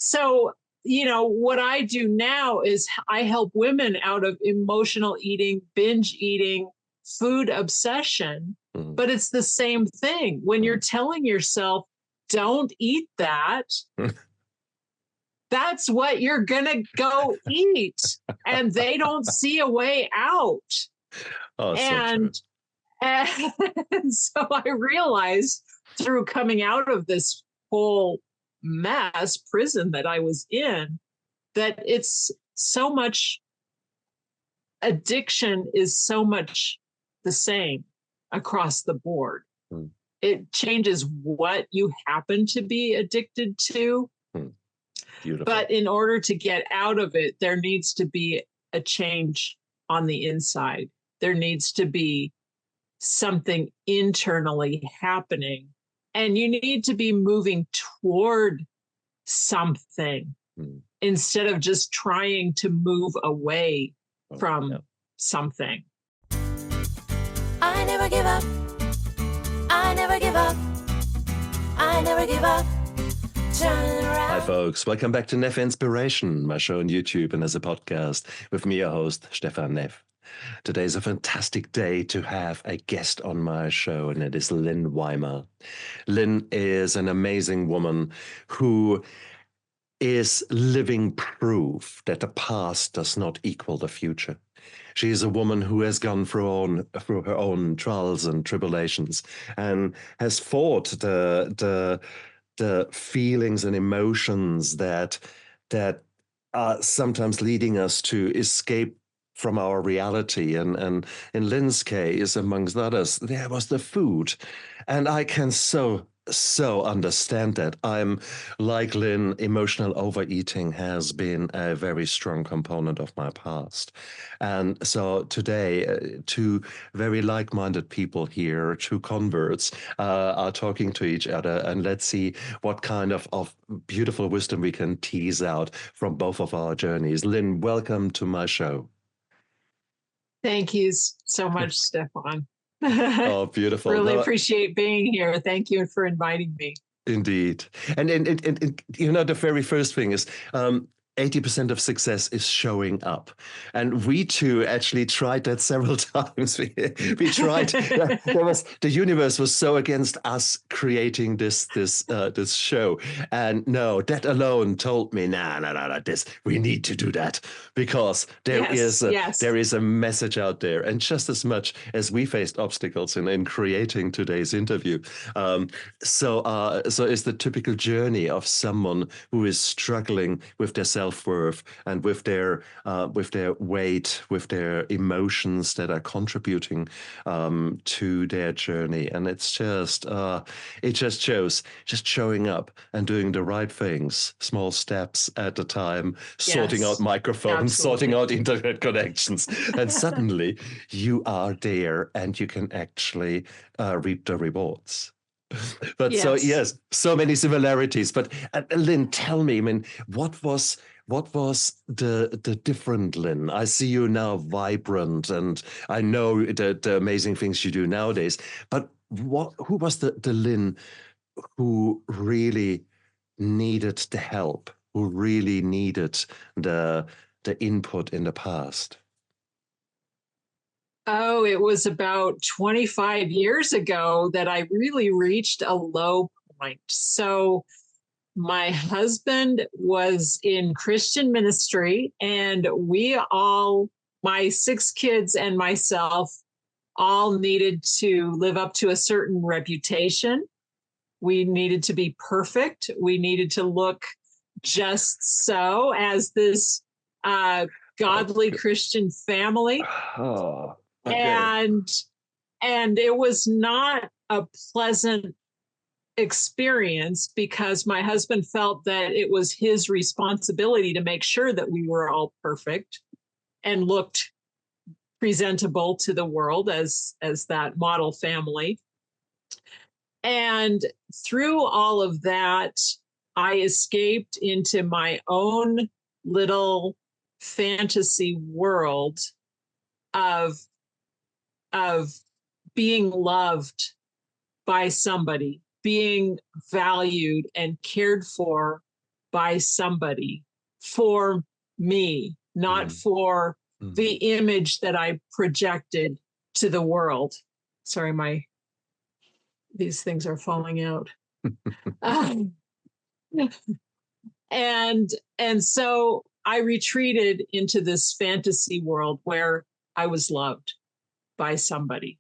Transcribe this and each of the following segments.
So, what I do now is I help women out of emotional eating, binge eating, food obsession. Mm. But it's the same thing. When you're telling yourself, don't eat that, that's what you're going to go eat. And they don't see a way out. Oh, so true. And so I realized through coming out of this whole mess prison that I was in, that it's so much addiction is so much the same across the board. Mm. It changes what you happen to be addicted to. Beautiful. But in order to get out of it, there needs to be a change on the inside. There needs to be something internally happening. And you need to be moving toward something instead of just trying to move away from something. I never give up. I never give up. I never give up. Turn around. Hi, folks. Welcome back to Neff Inspiration, my show on YouTube and as a podcast with me, your host, Stephan Neff. Today is a fantastic day to have a guest on my show, and it is Lynn Weimar. Lynn is an amazing woman who is living proof that the past does not equal the future. She is a woman who has gone through her own trials and tribulations and has fought the feelings and emotions that are sometimes leading us to escape from our reality. And in Lynn's case, amongst others, there was the food. And I can so understand that. I'm like Lynn, emotional overeating has been a very strong component of my past. And so today, two very like-minded people here, two converts, are talking to each other, and let's see what kind of beautiful wisdom we can tease out from both of our journeys. Lynn, welcome to my show. Thank you so much, Stephan. Oh, beautiful. Really appreciate being here. Thank you for inviting me. Indeed. And the very first thing is 80% of success is showing up. And we two actually tried that several times. We tried. The universe was so against us creating this show. And no, that alone told me, no, this, we need to do that because there is a message out there. And just as much as we faced obstacles in creating today's interview, so is the typical journey of someone who is struggling with their self-worth and with their weight, with their emotions that are contributing to their journey. And it's just it just shows just showing up and doing the right things, small steps at a time, sorting out microphones, sorting out internet connections, and suddenly you are there and you can actually reap the rewards. But so many similarities. But Lynn, tell me, I mean, what was the different Lynn? I see you now vibrant, and I know the amazing things you do nowadays. But who was the Lynn who really needed the help, who really needed the input in the past? Oh, it was about 25 years ago that I really reached a low point. So my husband was in Christian ministry, and my 6 kids and myself, all needed to live up to a certain reputation. We needed to be perfect. We needed to look just so as this godly Christian family. Oh. Okay. And it was not a pleasant experience because my husband felt that it was his responsibility to make sure that we were all perfect and looked presentable to the world as that model family. And through all of that, I escaped into my own little fantasy world of being loved by somebody, being valued and cared for by somebody for me, not for the image that I projected to the world. Sorry, these things are falling out. And so I retreated into this fantasy world where I was loved by somebody.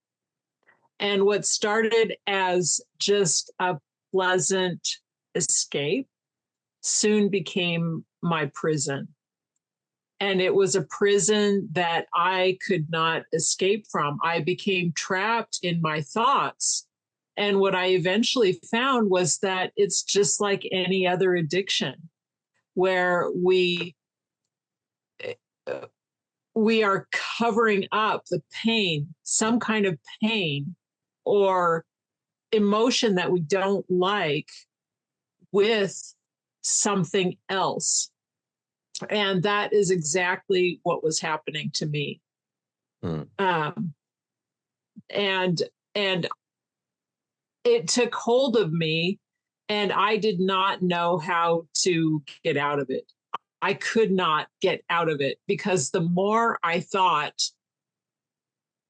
And what started as just a pleasant escape soon became my prison. And it was a prison that I could not escape from. I became trapped in my thoughts. And what I eventually found was that it's just like any other addiction, where we are covering up the pain, some kind of pain or emotion that we don't like, with something else. And that is exactly what was happening to me. And it took hold of me, and I did not know how to get out of it. I could not get out of it, because the more I thought,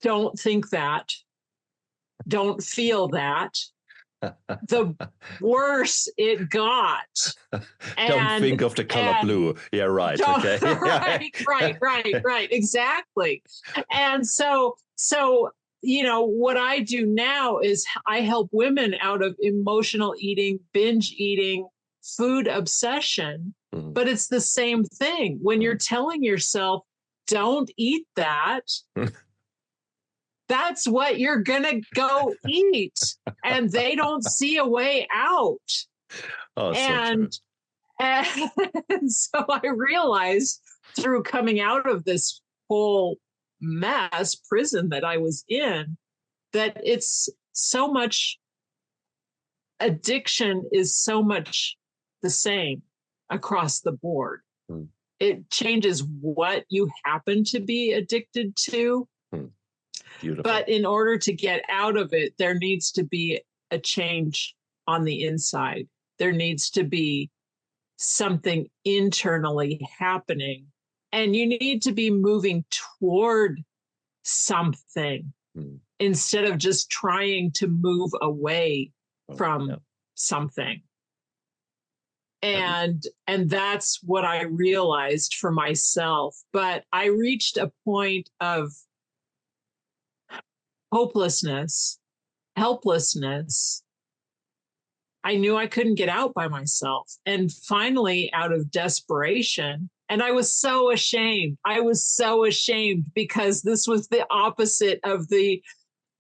don't think that, don't feel that, the worse it got. Don't think of the color blue. Yeah, right. Okay. Right. Exactly. And so, what I do now is I help women out of emotional eating, binge eating, food obsession, but it's the same thing. When you're telling yourself, don't eat that, that's what you're going to go eat. And they don't see a way out. Oh, and so I realized, through coming out of this whole mass prison that I was in, that it's so much, addiction is so much the same across the board. It changes what you happen to be addicted to. Beautiful. But in order to get out of it, there needs to be a change on the inside. There needs to be something internally happening, and you need to be moving toward something instead of just trying to move away from something. And that's what I realized for myself. But I reached a point of hopelessness, helplessness. I knew I couldn't get out by myself. And finally, out of desperation, and I was so ashamed. Because this was the opposite of the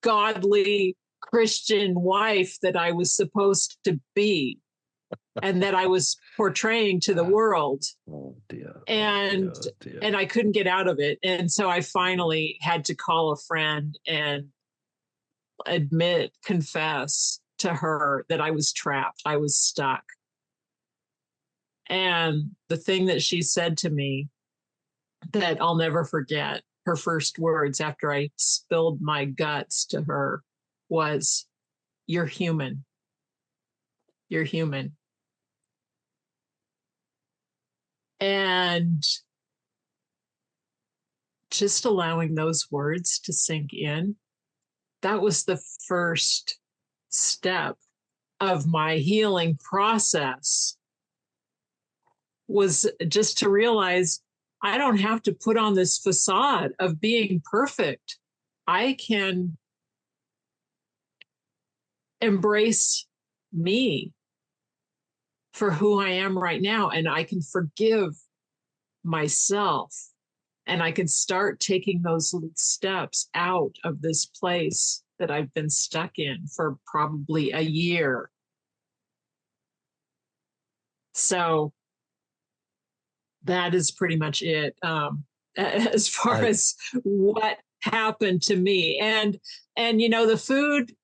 godly Christian wife that I was supposed to be and that I was portraying to the world. Oh, dear. And I couldn't get out of it. And so I finally had to call a friend and confess to her that I was trapped. I was stuck. And the thing that she said to me that I'll never forget, her first words after I spilled my guts to her, was, "You're human. You're human." And just allowing those words to sink in, that was the first step of my healing process, was just to realize I don't have to put on this facade of being perfect. I can embrace me for who I am right now, and I can forgive myself, and I can start taking those little steps out of this place that I've been stuck in for probably a year. So that is pretty much it, as far as what happened to me. And the food,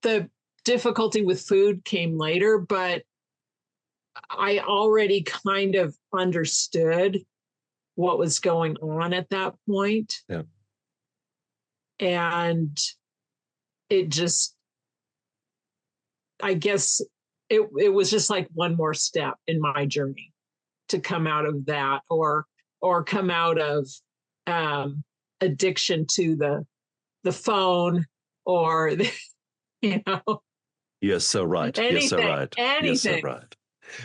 the difficulty with food came later, but I already kind of understood what was going on at that point. Yeah. And it just, I guess it was just like one more step in my journey to come out of that, or come out of addiction to the phone, or you know, You're so right. You're so right. You're so anything. right.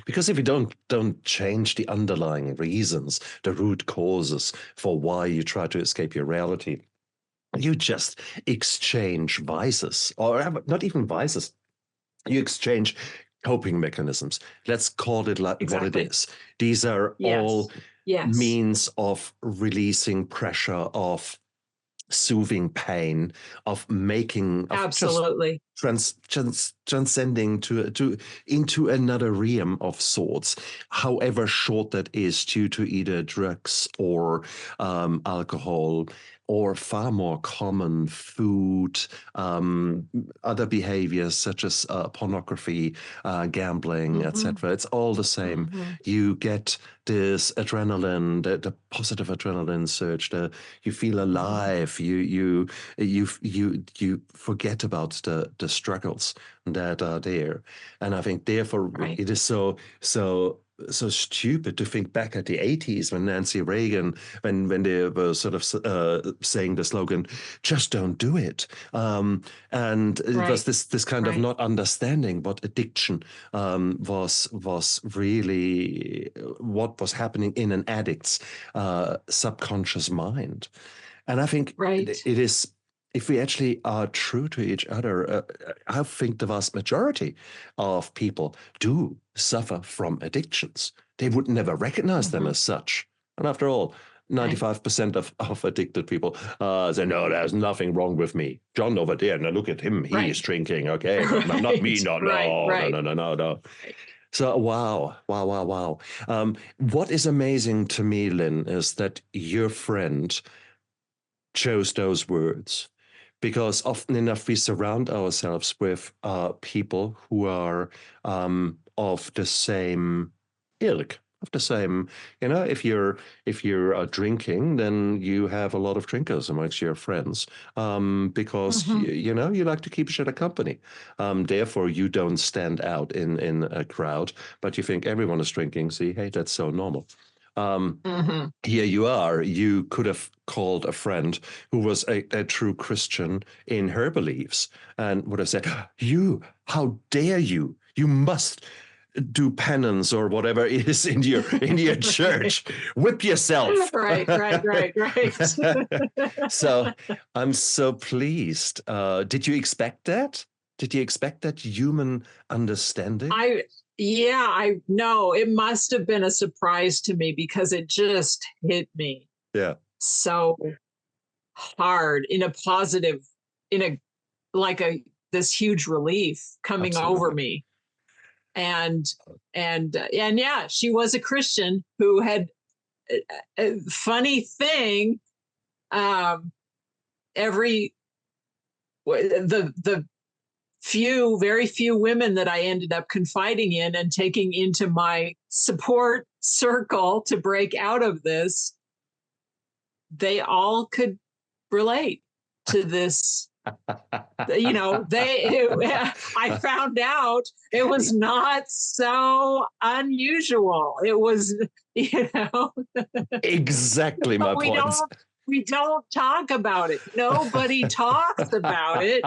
Because if you don't change the underlying reasons, the root causes for why you try to escape your reality, you just exchange vices, or not even vices. You exchange coping mechanisms. Let's call it like what it Exactly. is. These are all Yes. means of releasing pressure, of soothing pain, of making, of Absolutely. just transcending into another realm of sorts, however short that is, due to either drugs or alcohol, or far more common food, other behaviors such as pornography, gambling, etc. It's all the same. You get this adrenaline, the positive adrenaline surge. You feel alive. You forget about the struggles that are there, and I think therefore it is so stupid to think back at the 80s when Nancy Reagan, when they were sort of saying the slogan, "Just don't do it," and it was this kind of not understanding what addiction was really, what was happening in an addict's subconscious mind. And I think it is, if we actually are true to each other, I think the vast majority of people do suffer from addictions. They would never recognize them as such. And after all, 95% of addicted people say, "No, there's nothing wrong with me. John over there, now look at him, he's drinking, okay? Not me, no. So, wow. What is amazing to me, Lynn, is that your friend chose those words, because often enough we surround ourselves with people who are of the same ilk, of the same, if you're drinking, then you have a lot of drinkers amongst your friends, because you like to keep each other company. Therefore, you don't stand out in a crowd, but you think everyone is drinking. See, hey, that's so normal. Here you are. You could have called a friend who was a true Christian in her beliefs and would have said, how dare you? You must do penance or whatever it is in your church. Whip yourself. Right. So I'm so pleased. Did you expect that? Did you expect that human understanding? I know it must have been a surprise to me, because it just hit me so hard in a positive, this huge relief coming over me. And yeah, she was a Christian who had a funny thing. The very few women that I ended up confiding in and taking into my support circle to break out of this, they all could relate to this. I found out it was not so unusual. It was, exactly my point. We don't talk about it. Nobody talks about it,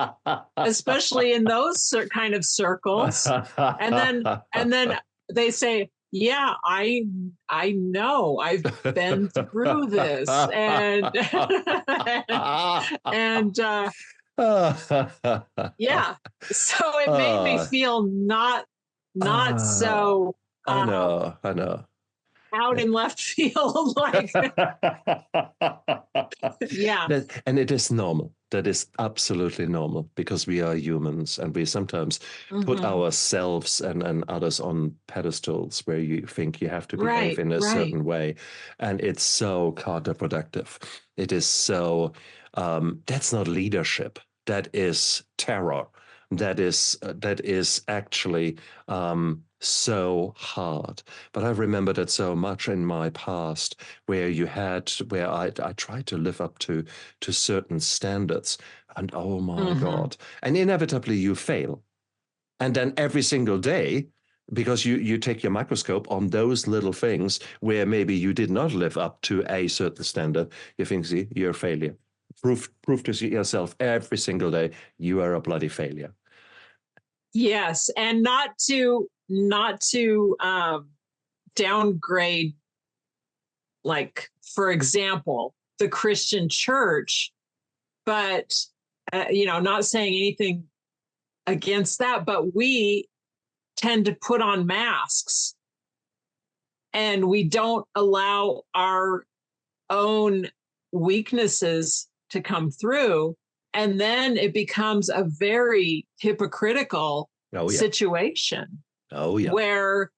especially in those kind of circles. And then they say, "Yeah, I know. I've been through this," and yeah. So it made me feel not so. I know. Out in left field, like and it is normal. That is absolutely normal, because we are humans and we sometimes put ourselves and others on pedestals where you think you have to behave in a certain way, and it's so counterproductive. It is so that's not leadership. That is terror. That is actually so hard. But I remember that so much in my past, where I tried to live up to certain standards, and oh my God, and inevitably you fail. And then every single day, because you take your microscope on those little things where maybe you did not live up to a certain standard, you think, see, you're a failure. Prove to yourself every single day you are a bloody failure. Yes, and not to downgrade, like, for example, the Christian church, but not saying anything against that, but we tend to put on masks and we don't allow our own weaknesses to come through. And then it becomes a very hypocritical situation where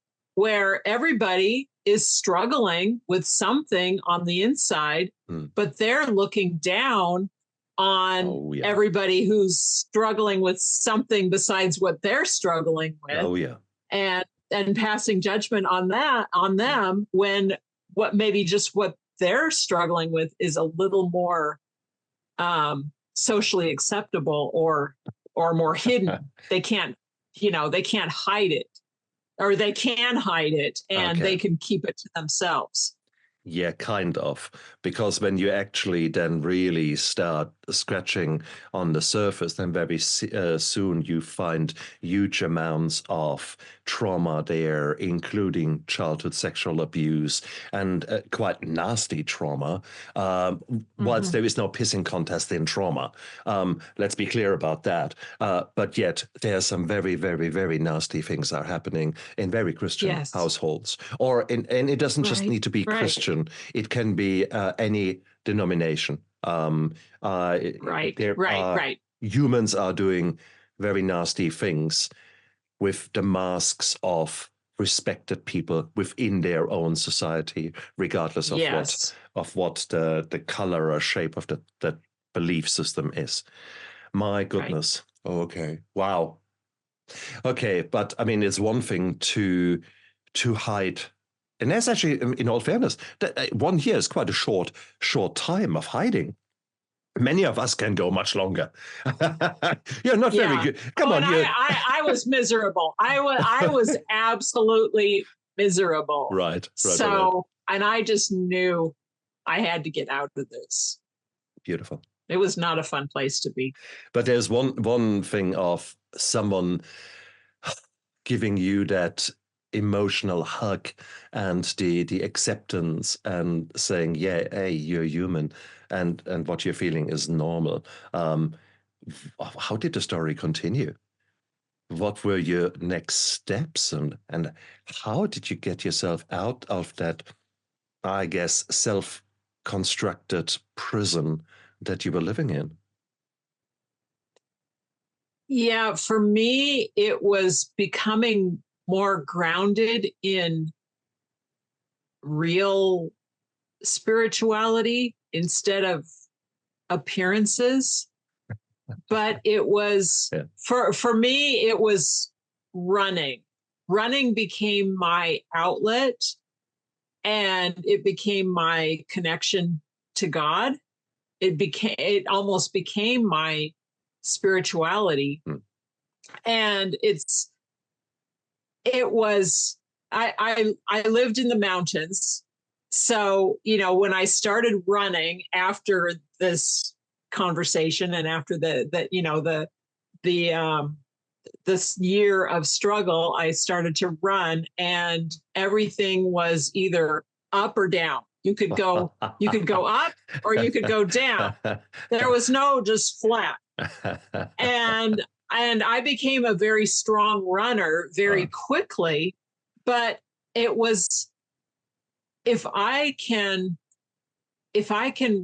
everybody is struggling with something on the inside, but they're looking down on everybody who's struggling with something besides what they're struggling with. And passing judgment on them when what they're struggling with is a little more socially acceptable or more hidden. They can't hide it, or they can hide it and they can keep it to themselves. Yeah, kind of. Because when you actually then really start scratching on the surface, then very soon you find huge amounts of trauma there, including childhood sexual abuse and quite nasty trauma. Whilst there is no pissing contest in trauma, let's be clear about that. But yet there are some very, very, very nasty things are happening in very Christian households. And it doesn't just need to be Christian. It can be any denomination. Humans are doing very nasty things with the masks of respected people within their own society, regardless of what the color or shape of the belief system is. My goodness. Right. Okay. Wow. Okay, but I mean, it's one thing to hide. And that's actually, in all fairness, 1 year is quite a short time of hiding. Many of us can go much longer. You're not very good. Come on. I was miserable. I was absolutely miserable. Right. And I just knew I had to get out of this. Beautiful. It was not a fun place to be. But there's one thing of someone giving you that emotional hug and the acceptance and saying, yeah, hey, you're human and what you're feeling is normal. How did the story continue? What were your next steps and how did you get yourself out of that, I guess, self-constructed prison that you were living in? Yeah, for me, it was becoming more grounded in real spirituality instead of appearances. But it was, for me, it was running. Running became my outlet and it became my connection to God. It almost became my spirituality. And I lived in the mountains. So, when I started running after this conversation and after this year of struggle, I started to run and everything was either up or down. You could go up or you could go down. There was no just flat. And I became a very strong runner very quickly, but it was, if I can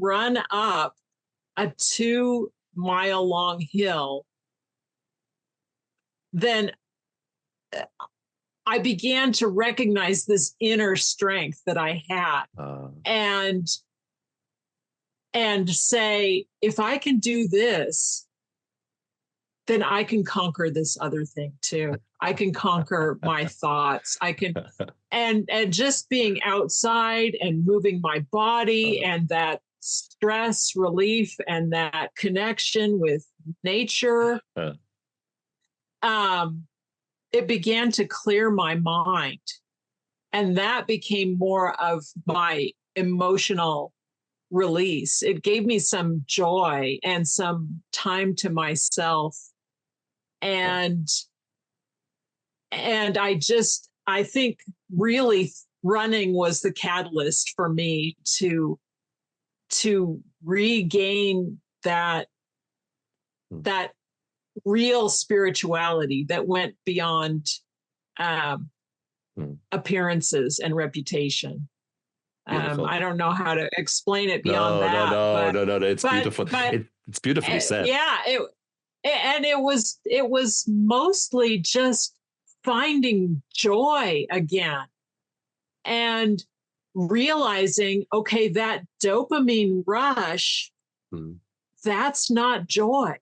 run up a 2-mile long hill, then I began to recognize this inner strength that I had and say, if I can do this, then I can conquer this other thing too. I can conquer my thoughts. I can, and just being outside and moving my body and that stress relief and that connection with nature. it began to clear my mind. And that became more of my emotional release. It gave me some joy and some time to myself. And I think really running was the catalyst for me to regain that real spirituality that went beyond appearances and reputation. I don't know how to explain it beyond that. No. It's beautiful. It's beautifully said. Yeah. It was mostly just finding joy again and realizing, okay, that dopamine rush, that's not joy.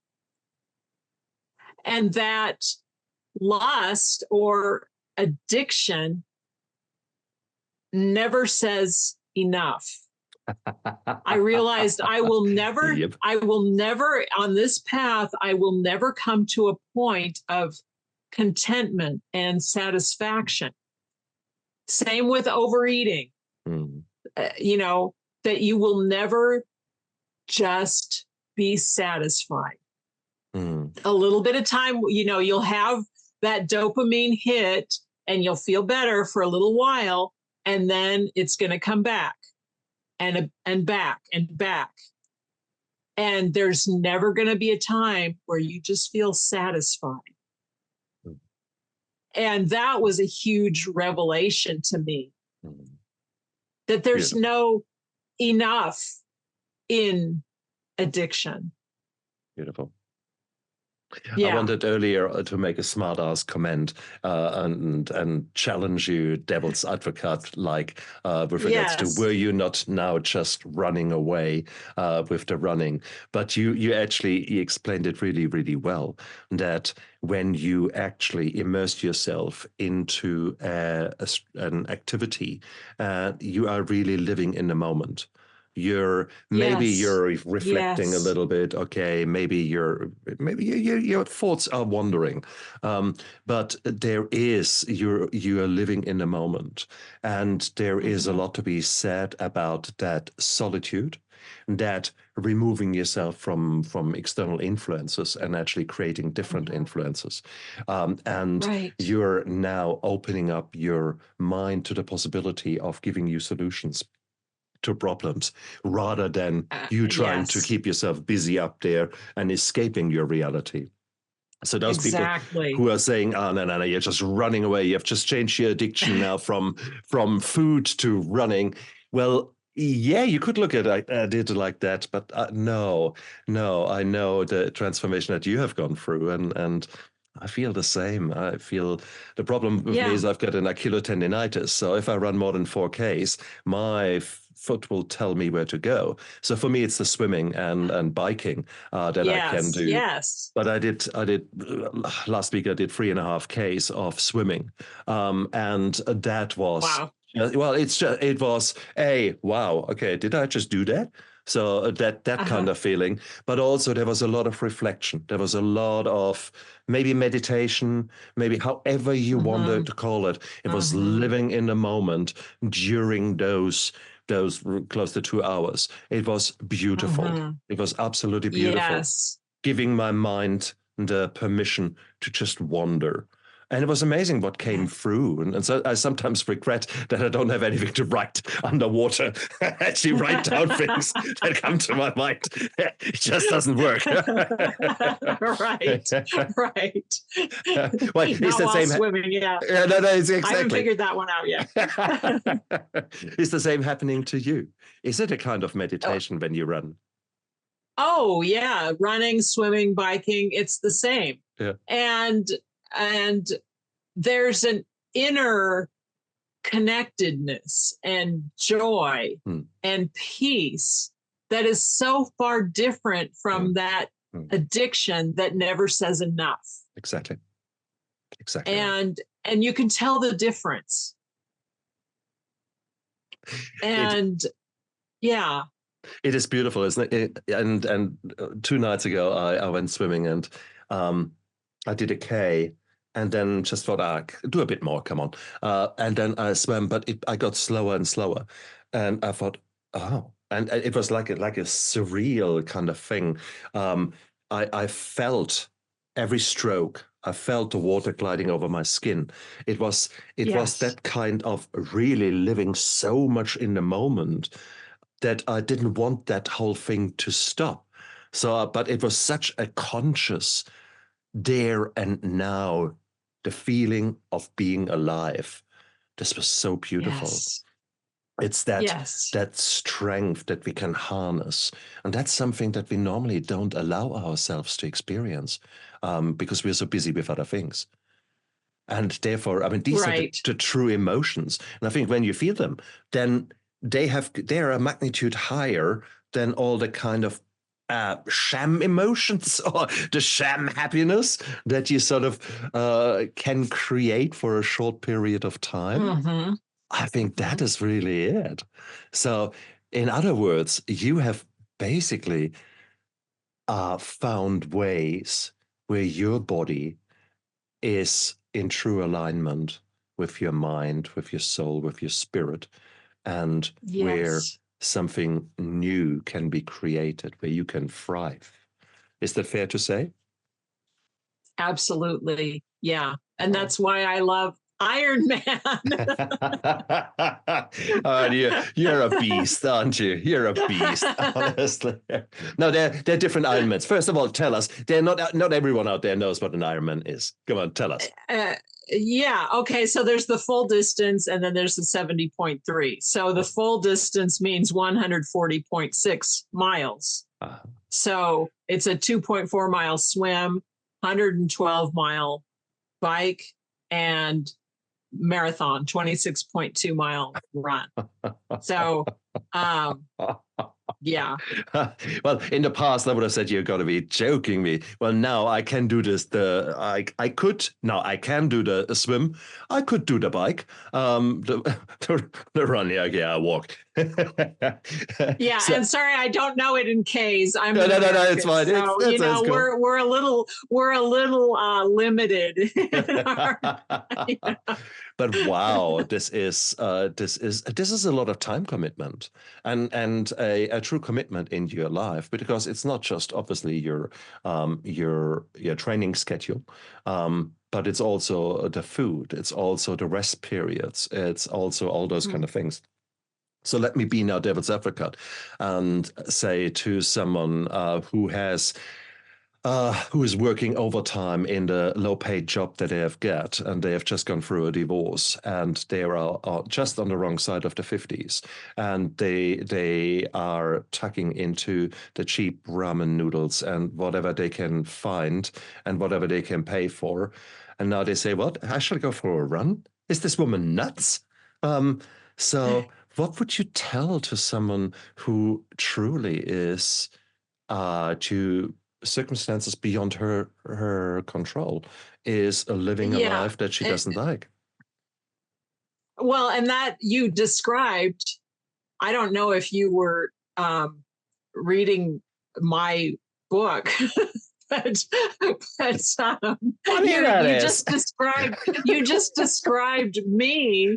And that lust or addiction never says enough. I realized I will never on this path, I will never come to a point of contentment and satisfaction. Same with overeating, that you will never just be satisfied. A little bit of time, you'll have that dopamine hit and you'll feel better for a little while, and then it's going to come back and back and back. And there's never going to be a time where you just feel satisfied. And that was a huge revelation to me, that there's no enough in addiction. Beautiful. Yeah. I wanted earlier to make a smart-ass comment and challenge you, devil's advocate, with regards to, were you not now just running away with the running? But you actually explained it really, really well, that when you actually immerse yourself into an activity, you are really living in the moment. You're reflecting a little bit. Okay, maybe your thoughts are wandering, but you are living in the moment, and there is a lot to be said about that solitude, that removing yourself from external influences and actually creating different influences, and you're now opening up your mind to the possibility of giving you solutions to problems, rather than you trying to keep yourself busy up there and escaping your reality. So those people who are saying, "Oh, no, you're just running away. You have just changed your addiction now from food to running." Well, yeah, you could look at it like that, but no, I know the transformation that you have gone through, and I feel the same. I feel the problem with me is I've got an Achilles tendinitis. So if I run more than 4Ks, my foot will tell me where to go. So for me, it's the swimming and biking that I can do. Yes. But I did last week. I did 3.5 Ks of swimming, and that was well. It was wow. Okay, did I just do that? So that kind of feeling, but also there was a lot of reflection. There was a lot of maybe meditation, maybe however you wanted to call it. It was living in the moment during those close to 2 hours. It was beautiful. It was absolutely beautiful. Yes. Giving my mind the permission to just wander. And it was amazing what came through. And so I sometimes regret that I don't have anything to write underwater. I actually write down things that come to my mind. It just doesn't work. Right. Well, it's the same swimming, no, it's exactly. I haven't figured that one out yet. Is the same happening to you? Is it a kind of meditation when you run? Oh, yeah. Running, swimming, biking, it's the same. Yeah. And there's an inner connectedness and joy and peace that is so far different from that addiction that never says enough. Exactly. And you can tell the difference. And it is beautiful, isn't it? And 2 nights ago, I went swimming, and I did a K. and then just thought, do a bit more, come on. And then I swam, but I got slower and slower. And I thought, oh, and it was like a surreal kind of thing. I felt every stroke. I felt the water gliding over my skin. It was that kind of really living so much in the moment that I didn't want that whole thing to stop. So, but it was such a conscious there and now, the feeling of being alive. This was so beautiful. Yes. It's that strength that we can harness. And that's something that we normally don't allow ourselves to experience because we're so busy with other things. And therefore, I mean, these are the true emotions. And I think when you feel them, then they're a magnitude higher than all the kind of sham emotions or the sham happiness that you sort of can create for a short period of time. Mm-hmm. I think that is really it. So, in other words, you have basically found ways where your body is in true alignment with your mind, with your soul, with your spirit, and where something new can be created, where you can thrive. Is that fair to say? Absolutely. Yeah. And that's why I love Ironman. You're a beast, aren't you? You're a beast, honestly. No, they're different Ironmans. First of all, tell us. They're not everyone out there knows what an Ironman is. Come on, tell us. Yeah. Okay. So there's the full distance and then there's the 70.3. So the full distance means 140.6 miles. So it's a 2.4 mile swim, 112 mile bike, and marathon, 26.2 mile run. So, yeah. Well, in the past, I would have said you're going to be joking me. Well, now I can do this. I can do the swim. I could do the bike. The run. Yeah, I walk. Yeah, so, and sorry, I don't know it in K's. I'm no, it's fine. So, cool. we're a little limited. But wow, this is a lot of time commitment and a true commitment into your life, because it's not just obviously your training schedule, but it's also the food, it's also the rest periods, it's also all those kind of things. So let me be now devil's advocate and say to someone who is working overtime in the low-paid job that they have got, and they have just gone through a divorce, and they are just on the wrong side of the 50s, and they are tucking into the cheap ramen noodles and whatever they can find and whatever they can pay for, and now they say, "What? I should go for a run? Is this woman nuts?" So, what would you tell to someone who truly is to circumstances beyond her control, is living a life that she doesn't like? Well, and that you described, I don't know if you were reading my book, but you just described me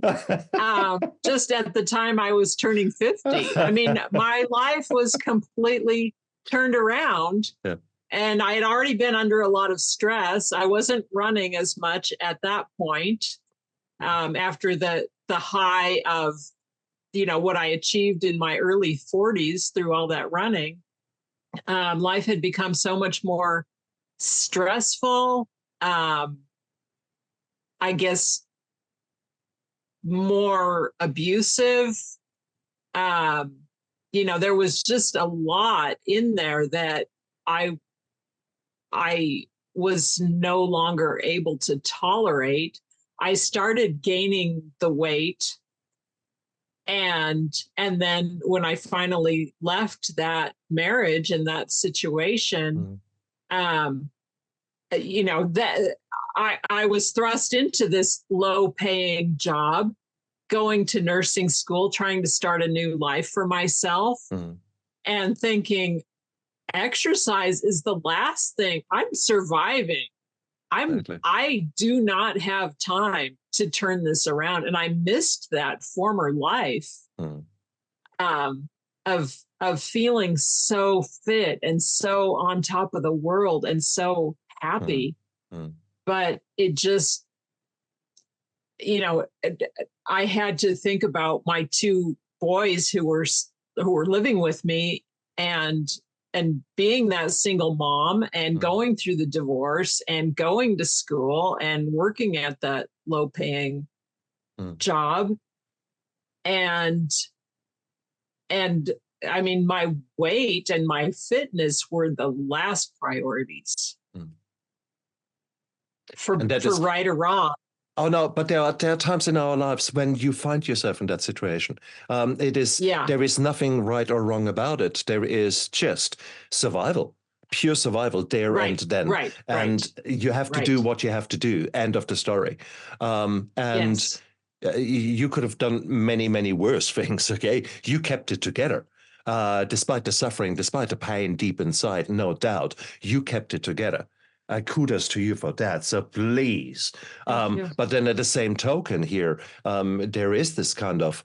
just at the time I was turning 50. I mean, my life was completely turned around. Yeah. And I had already been under a lot of stress. I wasn't running as much at that point after the high of, what I achieved in my early 40s through all that running. Life had become so much more stressful. I guess more abusive. There was just a lot in there that I was no longer able to tolerate. I started gaining the weight. And then when I finally left that marriage and that situation, that I was thrust into this low-paying job, going to nursing school, trying to start a new life for myself, and thinking, exercise is the last thing. I'm surviving. Exactly. I do not have time to turn this around. And I missed that former life um, of feeling so fit and so on top of the world and so happy. But it just, you know, I had to think about my two boys who were living with me, and being that single mom and going through the divorce and going to school and working at that low paying job. And I mean, my weight and my fitness were the last priorities for right or wrong. Oh no, but there are times in our lives when you find yourself in that situation. There is nothing right or wrong about it. There is just survival, pure survival there and then. And you have to do what you have to do. End of the story. You could have done many, many worse things. Okay, you kept it together. Despite the suffering, despite the pain deep inside, no doubt, you kept it together. Kudos to you for that. So please. But then at the same token here, there is this kind of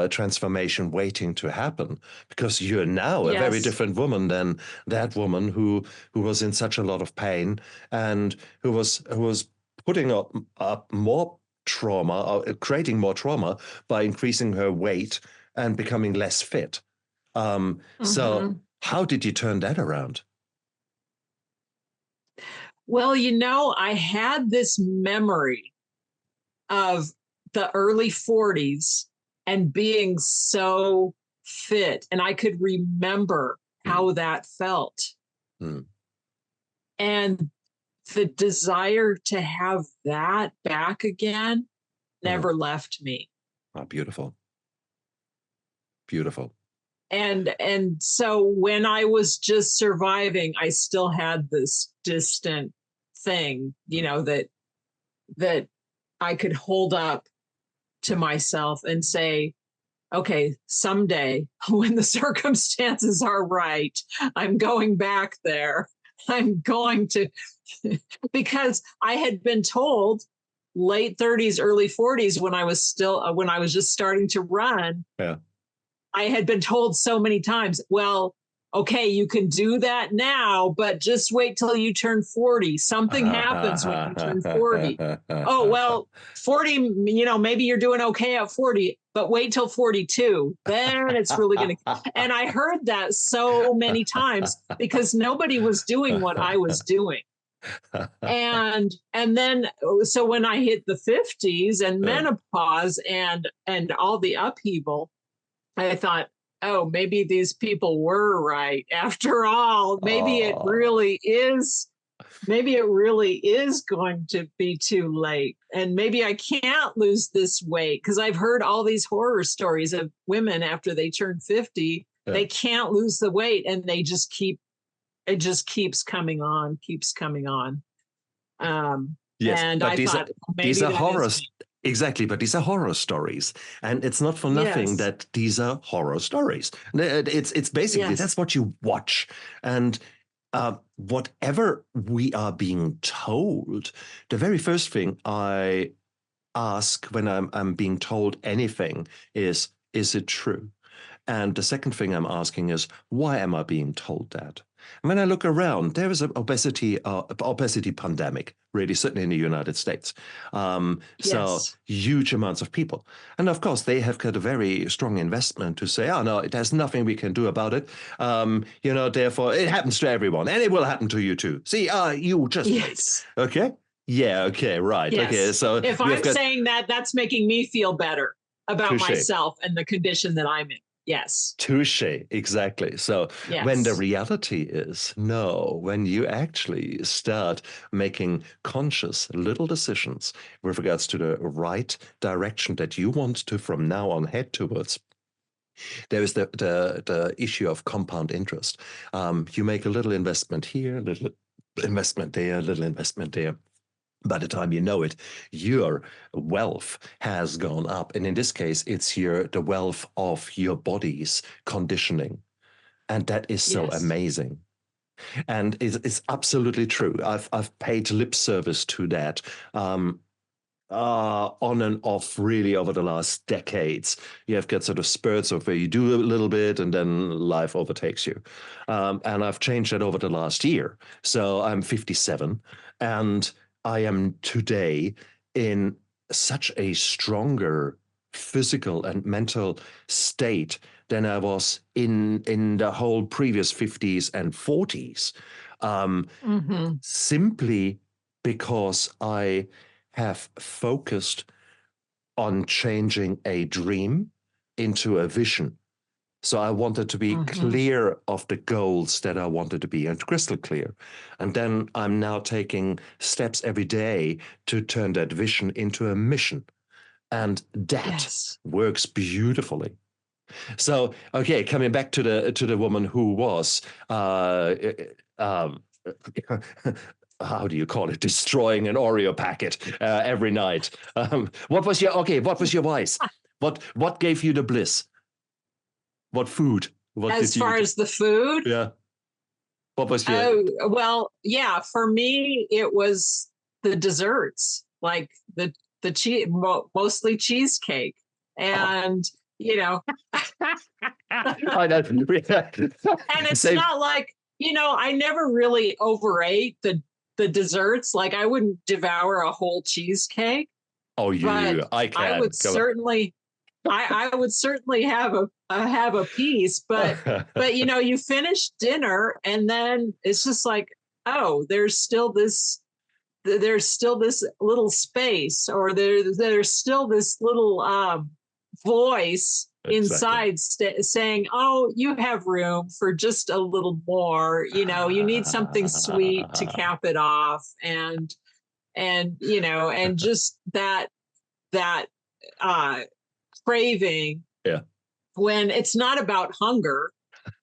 transformation waiting to happen, because you're now a very different woman than that woman who was in such a lot of pain and who was putting up more trauma, or creating more trauma by increasing her weight and becoming less fit. So how did you turn that around? Well, you know, I had this memory of the early 40s and being so fit, and I could remember how that felt. And the desire to have that back again never left me. Oh, beautiful. Beautiful. And so when I was just surviving, I still had this distant thing, you know, that I could hold up to myself and say, okay, someday when the circumstances are right, I'm going back there. I'm going to, because I had been told late 30s, early 40s, when I was just starting to run. I had been told so many times, well, okay, you can do that now, but just wait till you turn 40. Something happens when you turn 40. Oh, well, 40, you know, maybe you're doing okay at 40, but wait till 42. Then it's really going to. And I heard that so many times because nobody was doing what I was doing. And then, so when I hit the 50s and menopause and all the upheaval, I thought, oh, maybe these people were right after all. Maybe it really is going to be too late. And maybe I can't lose this weight, because I've heard all these horror stories of women after they turn 50, they can't lose the weight, and it just keeps coming on. And I thought, maybe these are horrors. Exactly, but these are horror stories, and it's not for nothing that these are horror stories. It's basically that's what you watch, and whatever we are being told, the very first thing I ask when I'm being told anything is it true? And the second thing I'm asking is, why am I being told that? And when I look around, there is an obesity pandemic, really, certainly in the United States. So huge amounts of people. And of course, they have got a very strong investment to say, oh, no, there's nothing we can do about it. You know, therefore, it happens to everyone, and it will happen to you too. See, you just wait. Okay? Yeah, okay, right. Yes. Okay, so if I'm saying that, that's making me feel better about myself and the condition that I'm in. Yes. Touche, exactly. So when the reality is, no, when you actually start making conscious little decisions with regards to the right direction that you want to from now on head towards, there is the issue of compound interest. You make a little investment here, a little investment there, a little investment there. By the time you know it, your wealth has gone up. And in this case, it's the wealth of your body's conditioning. And that is so amazing. And it's absolutely true. I've paid lip service to that. On and off really over the last decades. You have got sort of spurts of where you do a little bit and then life overtakes you. And I've changed that over the last year. So I'm 57 and I am today in such a stronger physical and mental state than I was in the whole previous 50s and 40s. Simply because I have focused on changing a dream into a vision. So I wanted to be clear of the goals that I wanted to be, and crystal clear. And then I'm now taking steps every day to turn that vision into a mission. And that works beautifully. So, okay, coming back to the woman who was how do you call it? Destroying an Oreo packet every night. What was your vice? What gave you the bliss? What food? As far as the food? Yeah. What was your? Oh, well, yeah, for me, it was the desserts, like the cheese, mostly cheesecake. And, you know, I know. and it's not like, you know, I never really overate the desserts. Like I wouldn't devour a whole cheesecake. Oh, I can. I would certainly, I would certainly have a piece, but you know, you finish dinner and then it's just like, oh, there's still this little space, or there's still this little voice inside saying, oh, you have room for just a little more, you know, you need something sweet to cap it off. And you know, and just that craving, when it's not about hunger.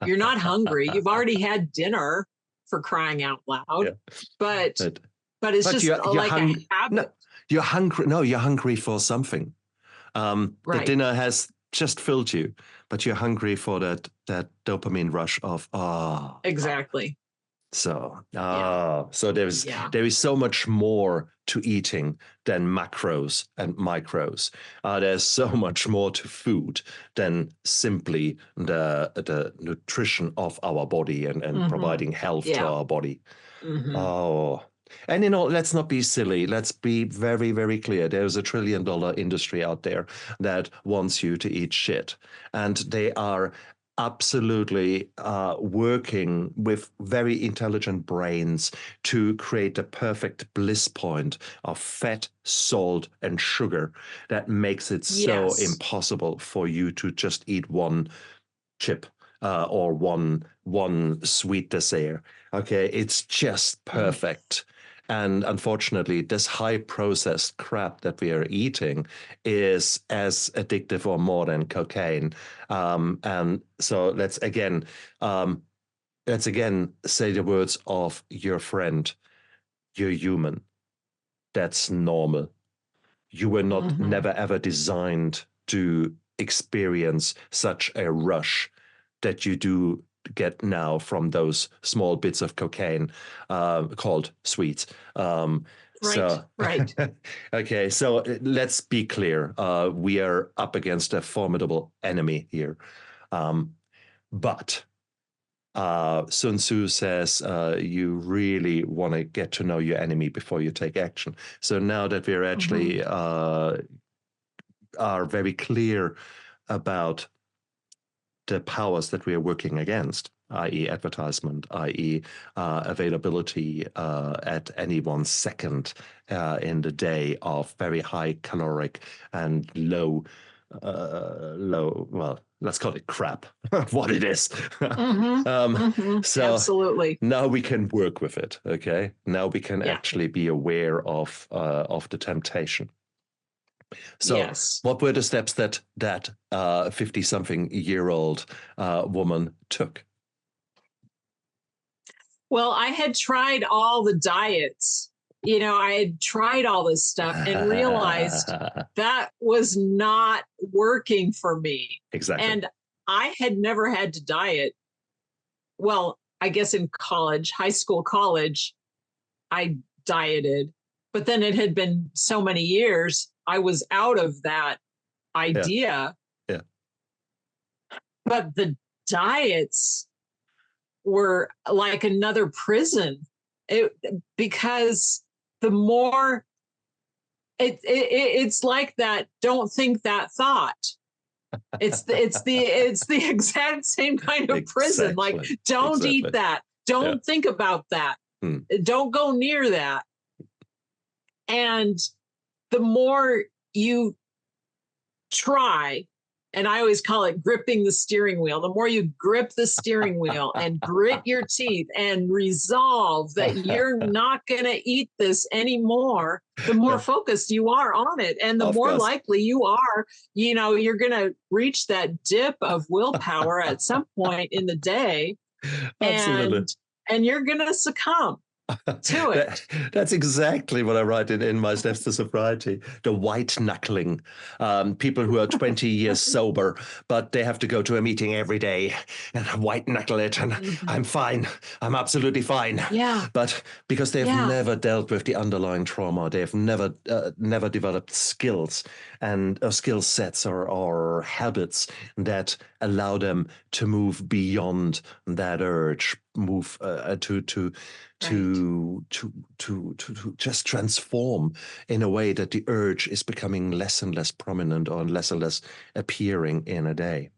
You're not hungry. You've already had dinner, for crying out loud. But it's just like a habit. No, you're hungry. No, you're hungry for something. The dinner has just filled you, but you're hungry for that dopamine rush of exactly. So there is so much more to eating than macros and micros. There's so much more to food than simply the nutrition of our body and providing health to our body. And, you know, let's not be silly. Let's be very, very clear. There's $1 trillion industry out there that wants you to eat shit. And they are absolutely working with very intelligent brains to create the perfect bliss point of fat, salt, and sugar that makes it so impossible for you to just eat one chip or one sweet dessert. Okay, it's just perfect. And unfortunately, this high processed crap that we are eating is as addictive or more than cocaine. And so let's again say the words of your friend. You're human. That's normal. You were not never ever designed to experience such a rush that you do get now from those small bits of cocaine called sweets. Right. Okay, so let's be clear. We are up against a formidable enemy here. But Sun Tzu says you really want to get to know your enemy before you take action. So now that we're actually are very clear about the powers that we are working against, i.e. advertisement, i.e. Availability at any 1 second in the day of very high caloric and low, well, let's call it crap, what it is. So absolutely. Now we can work with it, okay? Now we can actually be aware of the temptation. So what were the steps that 50-something-year-old woman took? Well, I had tried all the diets. You know, I had tried all this stuff and realized that was not working for me. Exactly. And I had never had to diet. Well, I guess in high school, college, I dieted, but then it had been so many years, I was out of that idea. Yeah. But the diets were like another prison, because the more it's like that, don't think that thought. It's the exact same kind of prison. Like, don't eat that. Don't think about that. Don't go near that. And the more you try, and I always call it gripping the steering wheel, the more you grip the steering wheel and grit your teeth and resolve that you're not going to eat this anymore, the more focused you are on it. And the more likely you are, you're going to reach that dip of willpower at some point in the day. And you're going to succumb to it. That's exactly what I write in my Steps to Sobriety. The white knuckling, people who are 20 years sober, but they have to go to a meeting every day and white knuckle it, and I'm fine. I'm absolutely fine. Yeah. But because they've never dealt with the underlying trauma, they've never developed skills and skill sets or habits that allow them to move beyond that urge, move to just transform in a way that the urge is becoming less and less prominent or less and less appearing in a day.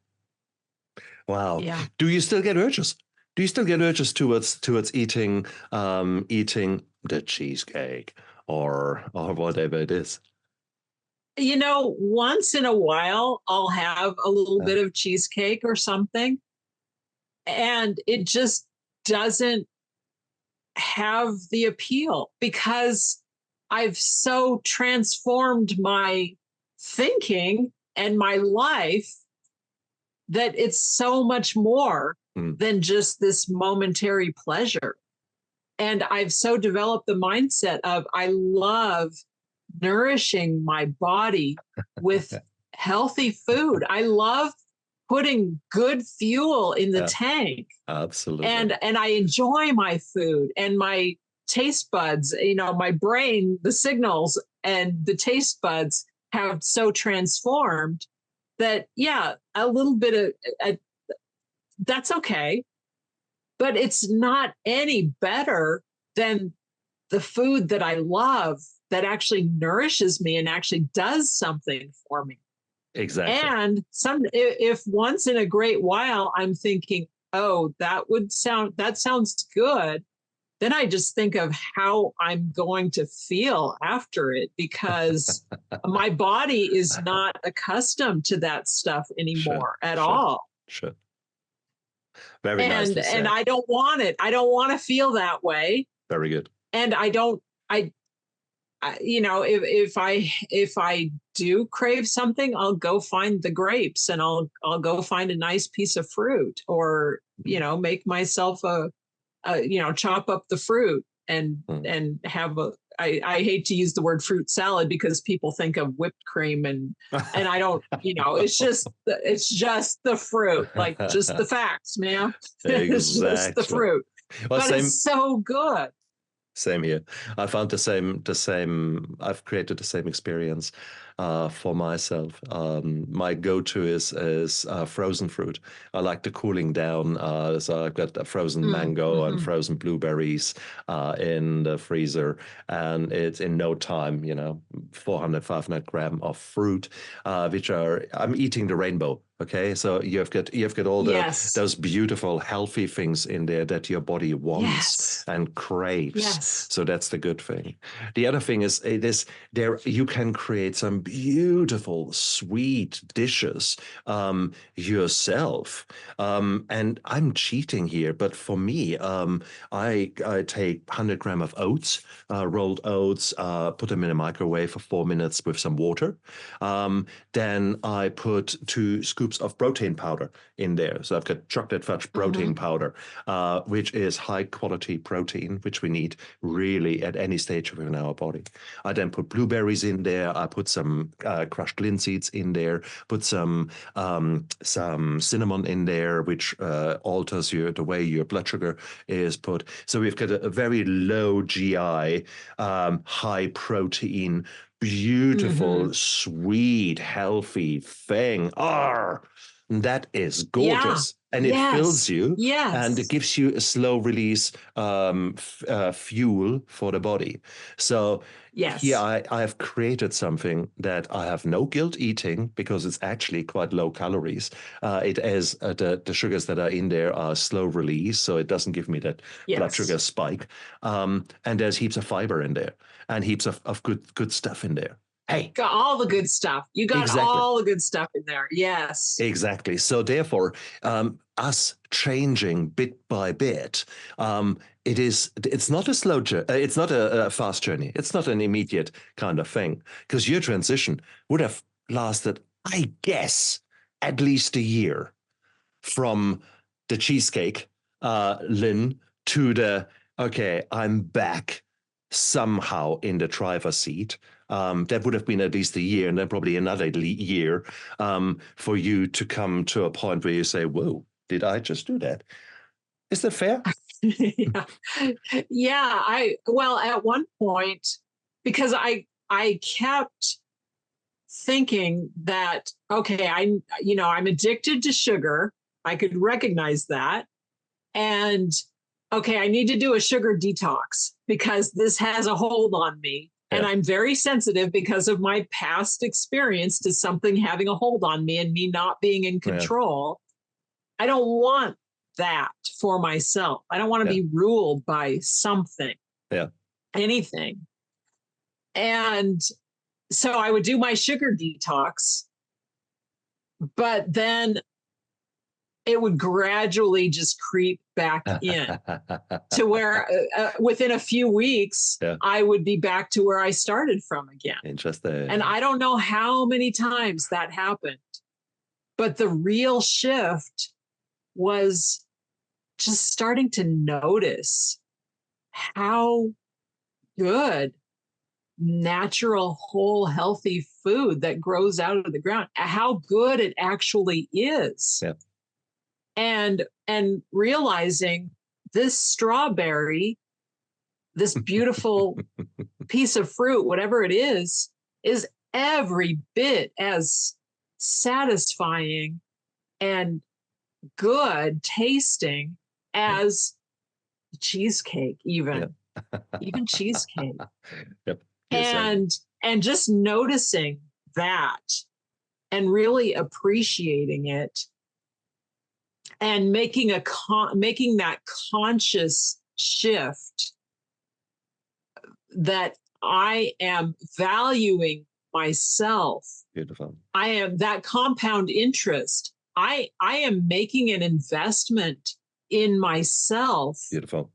Wow. Yeah. Do you still get urges? Do you still get urges towards eating the cheesecake or whatever it is? Once in a while, I'll have a little bit of cheesecake or something, and it just doesn't have the appeal because I've so transformed my thinking and my life that it's so much more than just this momentary pleasure. And I've so developed the mindset of I love nourishing my body with healthy food. I love putting good fuel in the tank. Absolutely. And I enjoy my food and my taste buds, my brain, the signals and the taste buds have so transformed that, a little bit of that's okay. But it's not any better than the food that I love that actually nourishes me and actually does something for me. Exactly. And if once in a great while I'm thinking, oh, that sounds good, then I just think of how I'm going to feel after it, because my body is not accustomed to that stuff anymore at all. Sure. Very nice. And I don't want it. I don't want to feel that way. Very good. And if I do crave something, I'll go find the grapes and I'll go find a nice piece of fruit, or make myself chop up the fruit and have I hate to use the word fruit salad because people think of whipped cream and I don't, it's just the fruit, like just the facts, man. Exactly. It's just the fruit. Well, but it's so good. Same here. I found the same. I've created the same experience for myself. My go-to is frozen fruit. I like the cooling down. So I've got a frozen mango and frozen blueberries in the freezer, and it's in no time, 400, 500 grams of fruit, which I'm eating the rainbow. Okay, so you've got all those beautiful, healthy things in there that your body wants and craves. Yes. So that's the good thing. The other thing is you can create some beautiful, sweet dishes yourself. And I'm cheating here, but for me, I take 100 grams of oats, rolled oats, put them in a microwave for 4 minutes with some water. Then I put 2 scoops scoops of protein powder in there. So I've got chocolate fudge protein powder, which is high quality protein, which we need really at any stage within our body. I then put blueberries in there. I put some crushed linseeds in there, put some cinnamon in there, which alters the way your blood sugar is put. So we've got a very low GI, high protein, beautiful, sweet, healthy thing. That is gorgeous. And it fills you, and it gives you a slow release fuel for the body. So here I have created something that I have no guilt eating, because it's actually quite low calories. It is the sugars that are in there are slow release, so it doesn't give me that blood sugar spike. And there's heaps of fiber in there, and heaps of good stuff in there. Hey, got all the good stuff. You got all the good stuff in there. Yes. Exactly. So therefore, us changing bit by bit, it's not a slow journey. It's not a fast journey. It's not an immediate kind of thing, because your transition would have lasted, I guess, at least a year from the cheesecake, Lynn, to okay, I'm back somehow in the driver's seat. That would have been at least a year, and then probably another year for you to come to a point where you say, whoa, did I just do that? Is that fair? Well, at one point, because I kept thinking that, okay, I'm addicted to sugar. I could recognize that. And okay, I need to do a sugar detox because this has a hold on me. And I'm very sensitive because of my past experience to something having a hold on me and me not being in control. I don't want that for myself. I don't want to be ruled by something, anything. And so I would do my sugar detox, but then it would gradually just creep back in to where within a few weeks, I would be back to where I started from again. Interesting. And I don't know how many times that happened, but the real shift was just starting to notice how good natural, whole, healthy food that grows out of the ground, how good it actually is. Yeah. And realizing this strawberry, this beautiful piece of fruit, whatever it is every bit as satisfying and good tasting as cheesecake, even cheesecake. Yep. And just noticing that and really appreciating it. And making that conscious shift that I am valuing myself. Beautiful. I am that compound interest. I am making an investment in myself. Beautiful.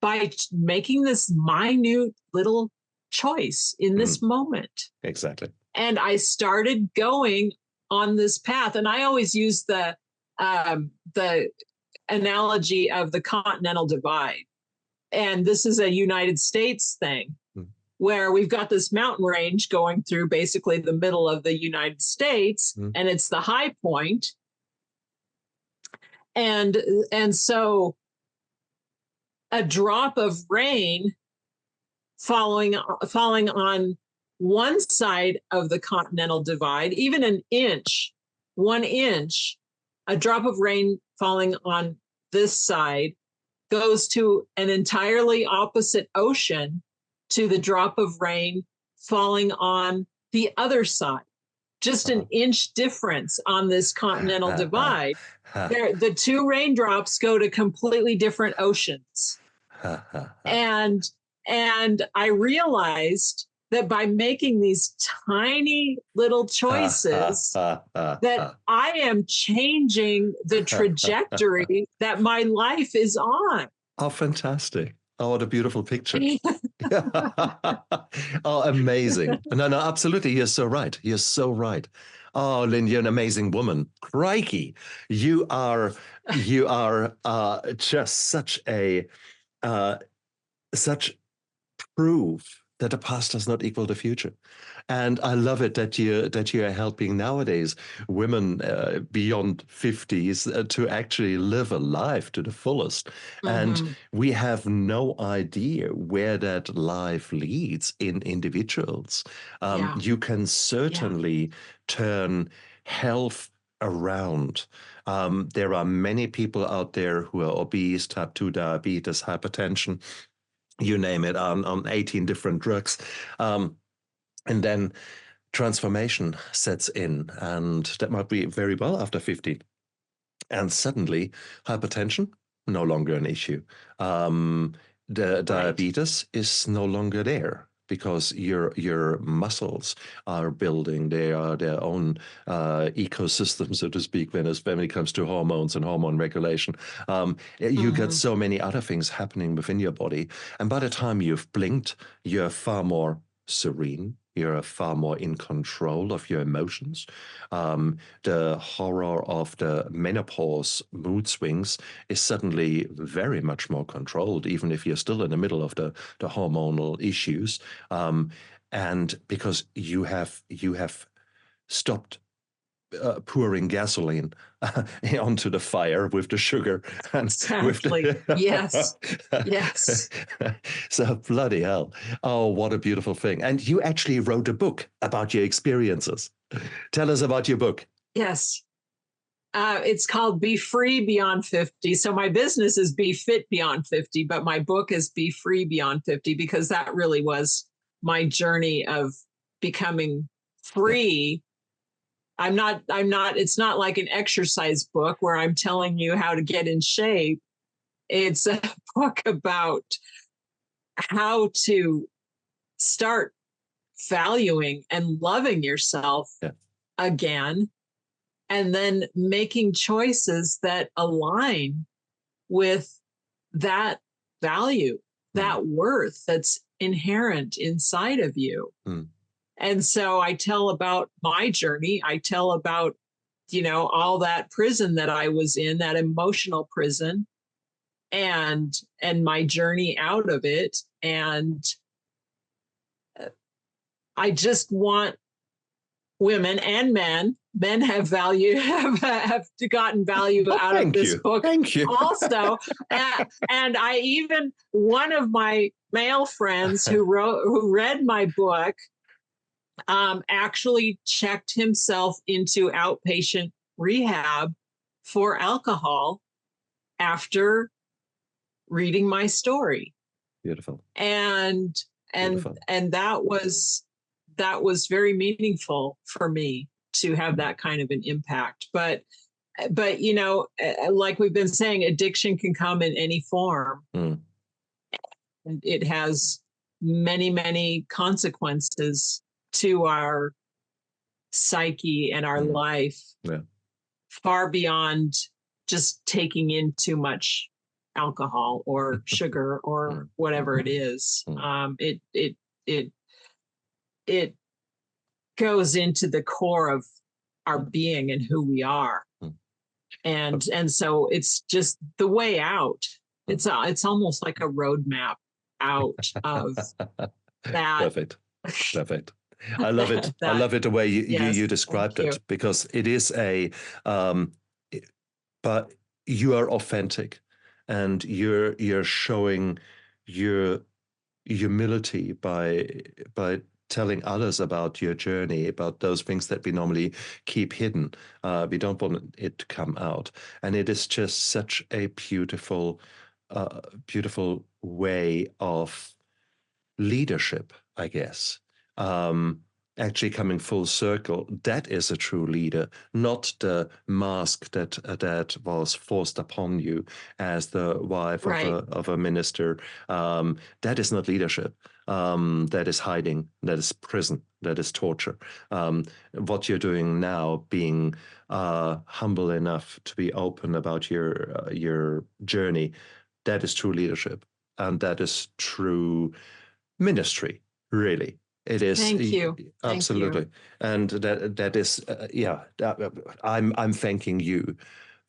By making this minute little choice in this moment. Exactly. And I started going on this path, and I always use the analogy of the continental divide. And this is a United States thing where we've got this mountain range going through basically the middle of the United States, and it's the high point. And so a drop of rain falling on one side of the continental divide, even 1 inch, a drop of rain falling on this side goes to an entirely opposite ocean to the drop of rain falling on the other side. Just an inch difference on this continental divide. The two raindrops go to completely different oceans. And I realized that by making these tiny little choices that I am changing the trajectory that my life is on. Oh, fantastic. Oh, what a beautiful picture. Oh, amazing. No, absolutely. You're so right. You're so right. Oh, Lynn, you're an amazing woman. Crikey, you are just uh, such proof that the past does not equal the future. And I love it that you are helping nowadays women beyond 50s to actually live a life to the fullest. And Mhm. we have no idea where that life leads in individuals. Yeah. You can Yeah. certainly turn health around. There are many people out there who are obese, type 2 diabetes, hypertension, you name it, on 18 different drugs. And then transformation sets in, and that might be very well after 50. And suddenly, hypertension, no longer an issue. The Right. diabetes is no longer there because your muscles are building. They are their own ecosystem, so to speak, when it comes to hormones and hormone regulation. You get Mhm. so many other things happening within your body. And by the time you've blinked, you're far more serene. You're far more in control of your emotions. The horror of the menopause mood swings is suddenly very much more controlled, even if you're still in the middle of the hormonal issues. And because you have stopped pouring gasoline onto the fire with the sugar and with Exactly. Yes. the Yes. so bloody hell. Oh, what a beautiful thing. And you actually wrote a book about your experiences. Tell us about your book. Yes. It's called Be Free Beyond 50. So my business is Be Fit Beyond 50, but my book is Be Free Beyond 50 because that really was my journey of becoming Yeah. free. It's not like an exercise book where I'm telling you how to get in shape. It's a book about how to start valuing and loving yourself Yeah. again, and then making choices that align with that value, that worth that's inherent inside of you. Mm. And so I tell about my journey. I tell about, all that prison that I was in, that emotional prison, and my journey out of it. And I just want women and men have value, have gotten value Oh, out of thank this you. book Thank you. also. And I even, one of my male friends who read my book, actually checked himself into outpatient rehab for alcohol after reading my story. Beautiful. And Beautiful. that was very meaningful for me to have that kind of an impact. But like we've been saying, addiction can come in any form. Mm. And it has many, many consequences to our psyche and our life, Yeah. far beyond just taking in too much alcohol or sugar or whatever it is. It goes into the core of our being and who we are. And so it's just the way out. It's almost like a roadmap out of that. Perfect. Perfect. I love it. I That, love it the way yes, you described thank you. it, because it is but you are authentic, and you're showing your humility by telling others about your journey, about those things that we normally keep hidden. We don't want it to come out, and it is just such a beautiful way of leadership, I guess. Actually coming full circle, that is a true leader, not the mask that was forced upon you as the wife Right. of a minister. That is not leadership. That is hiding. That is prison. That is torture. What you're doing now, being humble enough to be open about your journey, that is true leadership, and that is true ministry, really. It is. Thank you. Absolutely. And that is, I'm thanking you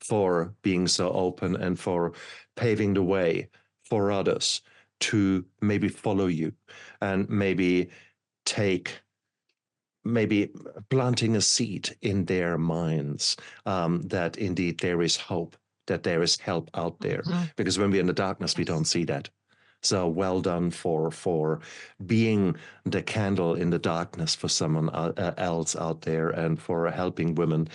for being so open and for paving the way for others to maybe follow you and maybe planting a seed in their minds, that indeed there is hope, that there is help out there. Because when we're in the darkness, we don't see that. So well done for being the candle in the darkness for someone else out there, and for helping women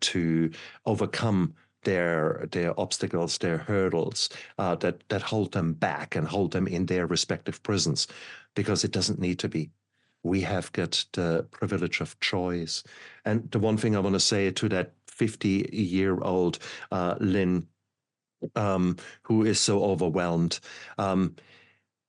to overcome their obstacles, their hurdles that hold them back and hold them in their respective prisons, because it doesn't need to be. We have got the privilege of choice. And the one thing I want to say to that 50-year-old Lynn, who is so overwhelmed,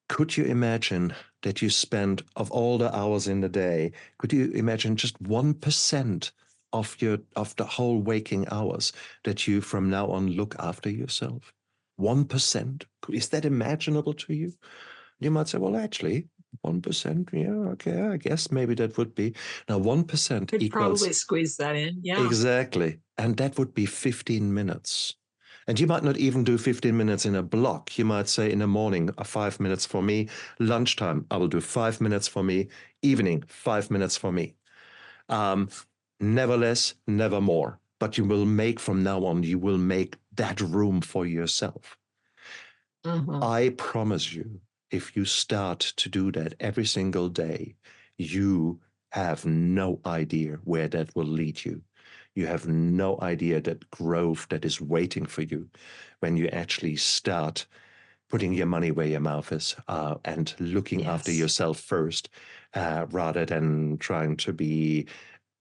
could you imagine that you spend, of all the hours in the day, could you imagine just 1% of the whole waking hours that you from now on look after yourself? 1%? Is that imaginable to you? You might say, well, actually, 1%, yeah, okay, I guess maybe that would be. Now, 1% Could equals... probably squeeze that in, yeah. Exactly. And that would be 15 minutes. And you might not even do 15 minutes in a block. You might say in the morning, 5 minutes for me. Lunchtime, I will do 5 minutes for me. Evening, 5 minutes for me. Never less, never more. But you will make, from now on, you will make that room for yourself. I promise you, if you start to do that every single day, you have no idea where that will lead you. You have no idea that growth that is waiting for you when you actually start putting your money where your mouth is, and looking after yourself first, rather than trying to be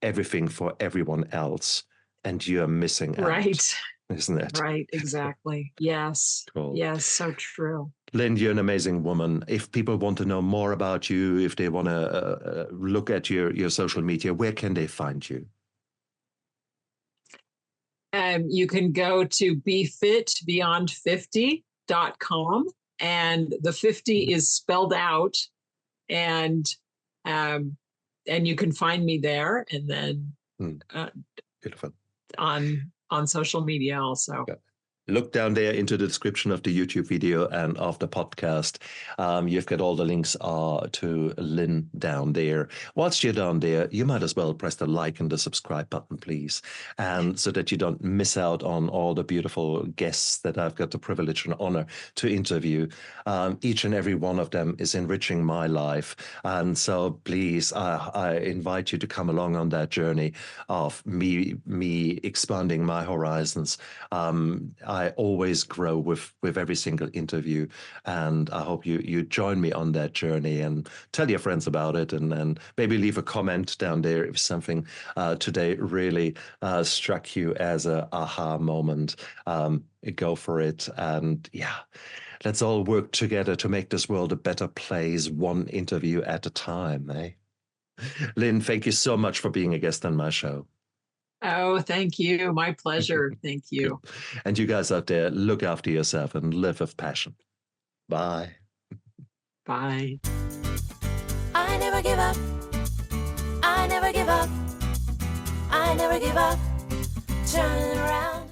everything for everyone else, and you're missing out. Right. Isn't it? Right, exactly. Yes. Cool. Yes, so true. Lynn, you're an amazing woman. If people want to know more about you, if they want to look at your social media, where can they find you? You can go to befitbeyond50.com, and the 50 is spelled out, and you can find me there, and then Beautiful. on social media also. Yeah. Look down there into the description of the YouTube video and of the podcast. You've got all the links to Lynn down there. Whilst you're down there, you might as well press the like and the subscribe button, please, and so that you don't miss out on all the beautiful guests that I've got the privilege and honor to interview. Each and every one of them is enriching my life. And so please, I invite you to come along on that journey of me expanding my horizons. I always grow with every single interview, and I hope you join me on that journey, and tell your friends about it, and maybe leave a comment down there if something today really struck you as a aha moment. Go for it, and let's all work together to make this world a better place, one interview at a time, eh? Lynn, thank you so much for being a guest on my show. Oh, thank you. My pleasure. Thank you. And you guys out there, look after yourself and live with passion. Bye. Bye. I never give up. I never give up. I never give up. Turn around.